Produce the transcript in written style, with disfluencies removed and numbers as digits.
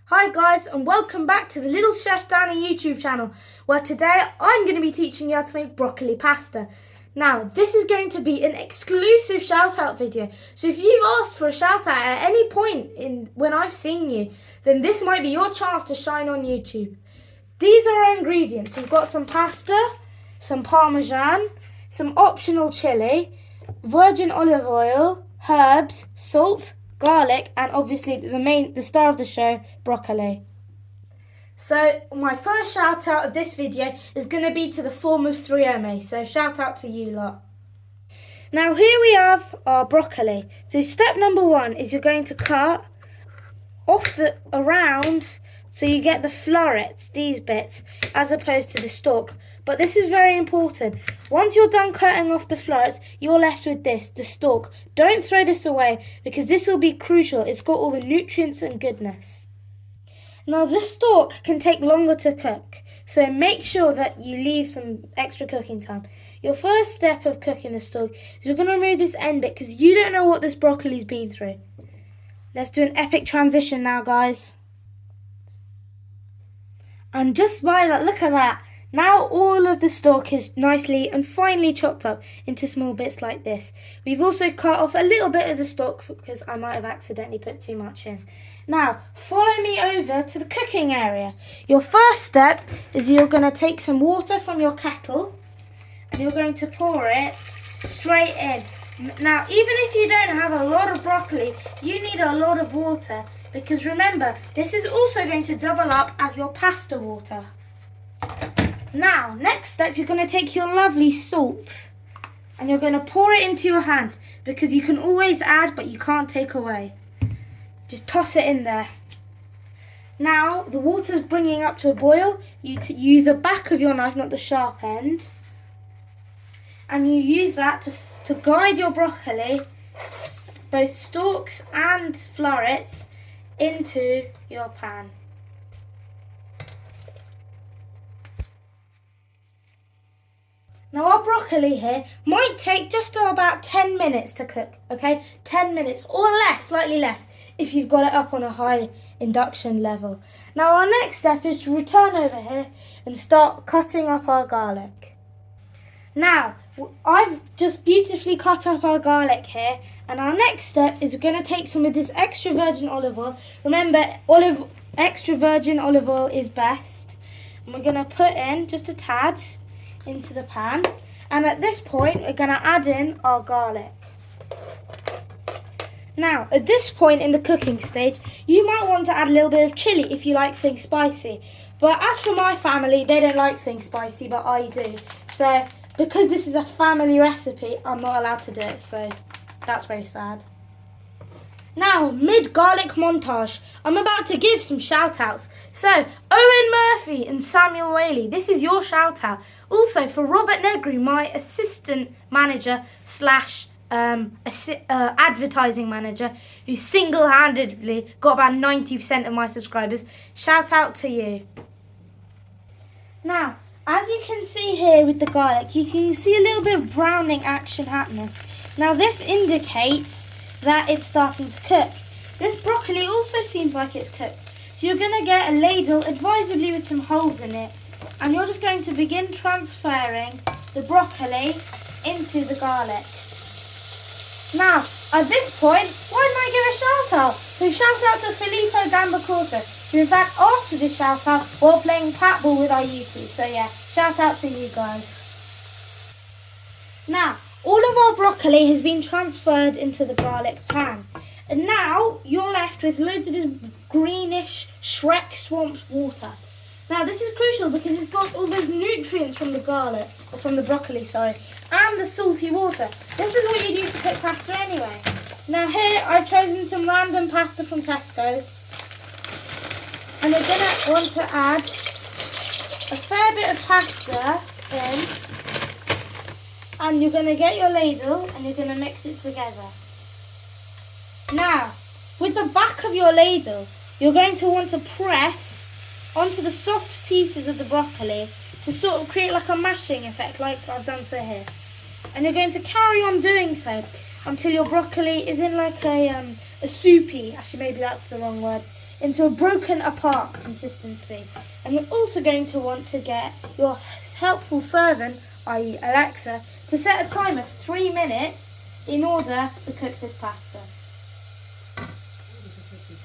Hi guys, and welcome back to the Little Chef Danny YouTube channel, where today I'm going to be teaching you how to make broccoli pasta. Now, this is going to be an exclusive shout out video, so if you've asked for a shout out at any point when I've seen you, then this might be your chance to shine on YouTube. These are our ingredients. We've got some pasta, some parmesan, some optional chili, virgin olive oil, herbs, salt, garlic, and obviously the star of the show, broccoli. So my first shout out of this video is going to be to the form of 3MA, so shout out to you lot. Now here we have our broccoli. So step number 1 is you're going to cut off the around so you get the florets, these bits, as opposed to the stalk. But this is very important. Once you're done cutting off the florets, you're left with this, the stalk. Don't throw this away because this will be crucial. It's got all the nutrients and goodness. Now this stalk can take longer to cook, so make sure that you leave some extra cooking time. Your first step of cooking the stalk is you're going to remove this end bit because you don't know what this broccoli's been through. Let's do an epic transition now, guys. And just by that, look at that. Now all of the stalk is nicely and finely chopped up into small bits like this. We've also cut off a little bit of the stalk because I might have accidentally put too much in. Now, follow me over to the cooking area. Your first step is you're going to take some water from your kettle and you're going to pour it straight in. Now, even if you don't have a lot of broccoli, you need a lot of water because remember, this is also going to double up as your pasta water. Now, next step, you're going to take your lovely salt and you're going to pour it into your hand because you can always add but you can't take away. Just toss it in there. Now, the water's bringing up to a boil. You use the back of your knife, not the sharp end. And you use that to guide your broccoli, both stalks and florets, into your pan. Now our broccoli here might take just about 10 minutes to cook, okay? 10 minutes or less, slightly less, if you've got it up on a high induction level. Now our next step is to return over here and start cutting up our garlic. Now, I've just beautifully cut up our garlic here, and our next step is we're going to take some of this extra virgin olive oil. Remember, extra virgin olive oil is best. And we're going to put in just a tad into the pan, and at this point we're going to add in our garlic. Now, at this point in the cooking stage, you might want to add a little bit of chili if you like things spicy. But as for my family, they don't like things spicy, but I do. So, because this is a family recipe, I'm not allowed to do it, so that's very sad. Now, mid-garlic montage, I'm about to give some shout-outs. So, Owen Murphy and Samuel Whaley, this is your shout-out. Also, for Robert Negri, my assistant manager slash advertising manager, who single-handedly got about 90% of my subscribers, shout-out to you. Now, as you can see here with the garlic, you can see a little bit of browning action happening. Now this indicates that it's starting to cook. This broccoli also seems like it's cooked. So you're going to get a ladle, advisably with some holes in it, and you're just going to begin transferring the broccoli into the garlic. Now, at this point, why didn't I give a shout out? So shout out to Filippo Gambacorta, who in fact asked for this shout out while playing patball with our YouTube. So yeah, shout out to you guys. Now, all of our broccoli has been transferred into the garlic pan. And now you're left with loads of this greenish Shrek swamp water. Now this is crucial because it's got all those nutrients from the garlic, or from the broccoli, sorry, and the salty water. This is what you use to cook pasta anyway. Now here I've chosen some random pasta from Tesco's. And we're going to want to add a fair bit of pasta in. And you're going to get your ladle and you're going to mix it together. Now, with the back of your ladle, you're going to want to press onto the soft pieces of the broccoli to sort of create like a mashing effect, like I've done so here. And you're going to carry on doing so until your broccoli is in like a soupy, actually maybe that's the wrong word, into a broken apart consistency. And you're also going to want to get your helpful servant, i.e. Alexa, to set a timer for 3 minutes in order to cook this pasta.